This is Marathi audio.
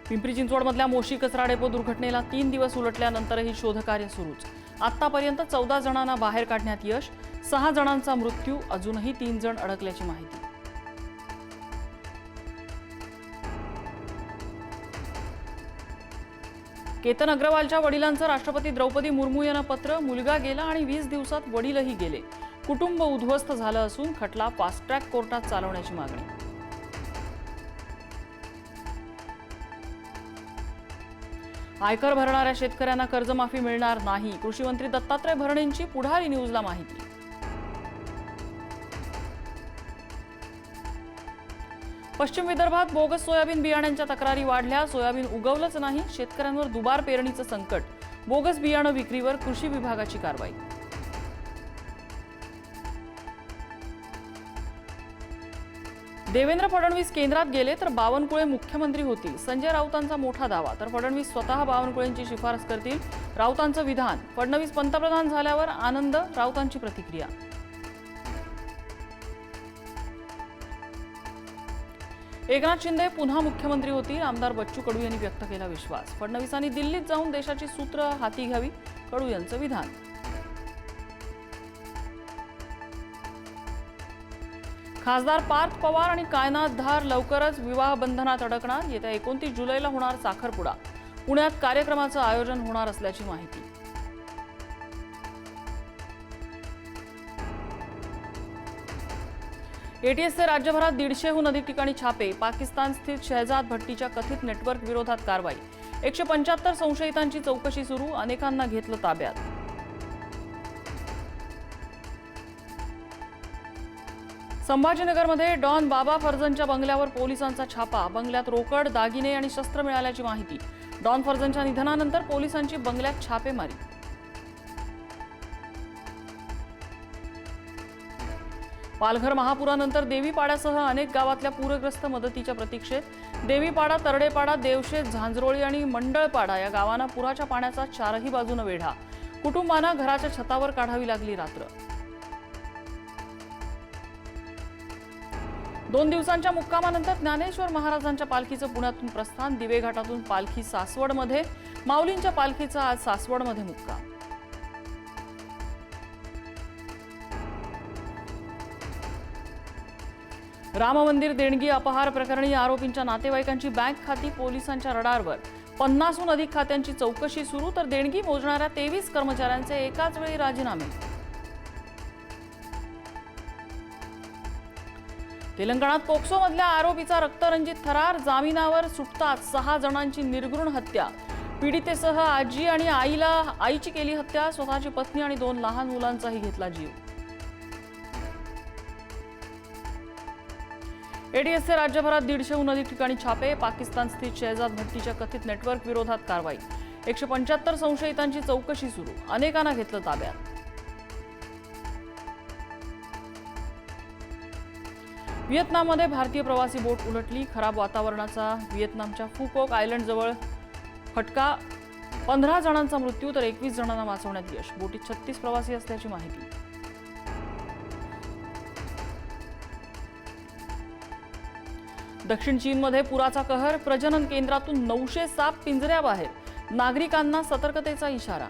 पिंपरी चिंचवडमधल्या मोशी कचरा डेपो दुर्घटनेला 3 दिवस उलटल्यानंतरही शोधकार्य सुरूच। आतापर्यंत 14 जणांना बाहेर काढण्यात यश, 6 जणांचा मृत्यू, अजूनही 3 जण अडकल्याची माहिती। केतन अग्रवालच्या वडिलांचं राष्ट्रपती द्रौपदी मुर्मू यांना पत्र, मुलगा गेला आणि 20 दिवसात वडीलही गेले। कुटुंब उद्ध्वस्त झालं असून खटला फास्ट ट्रॅक कोर्टात चालवण्याची मागणी। आयकर भरणाऱ्या शेतकऱ्यांना कर्जमाफी मिळणार नाही, कृषी मंत्री दत्तात्रय भरणेंची पुढारी न्यूजला माहिती। पश्चिम विदर्भात बोगस सोयाबीन बियाण्यांच्या तक्रारी वाढल्या, सोयाबीन उगवलंच नाही, शेतकऱ्यांवर दुबार पेरणीचं संकट, बोगस बियाणं विक्रीवर कृषी विभागाची कारवाई। देवेंद्र फडणवीस केंद्रात गेले तर बावनकुळे मुख्यमंत्री होतील, संजय राऊतांचा मोठा दावा, तर फडणवीस स्वतः बावनकुळेंची शिफारस करतील, राऊतांचं विधान। फडणवीस पंतप्रधान झाल्यावर आनंद, राऊतांची प्रतिक्रिया। एकनाथ शिंदे पुन्हा मुख्यमंत्री होतील, आमदार बच्चू कडू यांनी व्यक्त केला विश्वास। फडणवीसांनी दिल्लीत जाऊन देशाची सूत्र हाती घ्यावी, कडू यांचं विधान। खासदार पार्थ पवार आणि कायनाथ धार लवकरच विवाह बंधनात अडकणार, येत्या 29 जुलैला होणार साखरपुडा, पुण्यात कार्यक्रमाचं आयोजन होणार असल्याची माहिती। एटीएसचे राज्यभरात 150हून अधिक ठिकाणी छापे, पाकिस्तान स्थित शहजाद भट्टीच्या कथित नेटवर्क विरोधात कारवाई, 175 संशयितांची चौकशी सुरू, अनेकांना घेतलं ताब्यात। संभाजीनगरमध्ये डॉन बाबा फर्जंदच्या बंगल्यावर पोलिसांचा छापा, बंगल्यात रोकड, दागिने आणि शस्त्र मिळाल्याची माहिती। डॉन फर्जंदच्या निधनानंतर पोलिसांची बंगल्यात छापेमारी। पालघर महापुरानंतर देवीपाड्यासह अनेक गावातल्या पूरग्रस्त मदतीच्या प्रतीक्षेत, देवीपाडा, तरडेपाडा, देवशेत, झांजरोळी आणि मंडळपाडा या गावांना पुराच्या पाण्याचा चारही बाजूने वेढा, कुटुंबांना घराच्या छतावर काढावी लागली रात्र। 2 दिवसांच्या मुक्कामानंतर ज्ञानेश्वर महाराजांच्या पालखीचं पुण्यातून प्रस्थान, दिवे घाटातून पालखी सासवडमध्ये, माऊलींच्या पालखीचा आज सासवडमध्ये मुक्काम। राम मंदिर देणगी अपहार प्रकरणी आरोपींच्या नातेवाईकांची बँक खाती पोलिसांच्या रडारवर, 50हून अधिक खात्यांची चौकशी सुरू, तर देणगी मोजणाऱ्या 23 कर्मचाऱ्यांचे एकाच वेळी राजीनामे। तेलंगणात पोक्सोमधल्या आरोपीचा रक्तरंजित थरार, जामिनावर सुटताच 6 जणांची निर्घृण हत्या, पीडितेसह आजी आणि आईची केली हत्या, स्वतःची पत्नी आणि 2 लहान मुलांचाही घेतला जीव। एटीएसचे राज्यभरात 150हून अधिक ठिकाणी छापे, पाकिस्तान स्थित शहजाद भट्टीच्या कथित नेटवर्क विरोधात कारवाई, 175 संशयितांची चौकशी सुरू, अनेकांना घेतलं ताब्यात। व्हिएतनाममध्ये भारतीय प्रवासी बोट उलटली, खराब वातावरणाचा व्हिएतनामच्या फुकोक आयलंड जवळ फटका, 15 जणांचा मृत्यू तर 21 जणांना वाचवण्यात यश, बोटीत 36 प्रवासी असल्याची माहिती। दक्षिण चीनमध्ये पुराचा कहर, प्रजनन केंद्रातून 900 साप पिंजऱ्याबाहेर, नागरिकांना सतर्कतेचा इशारा।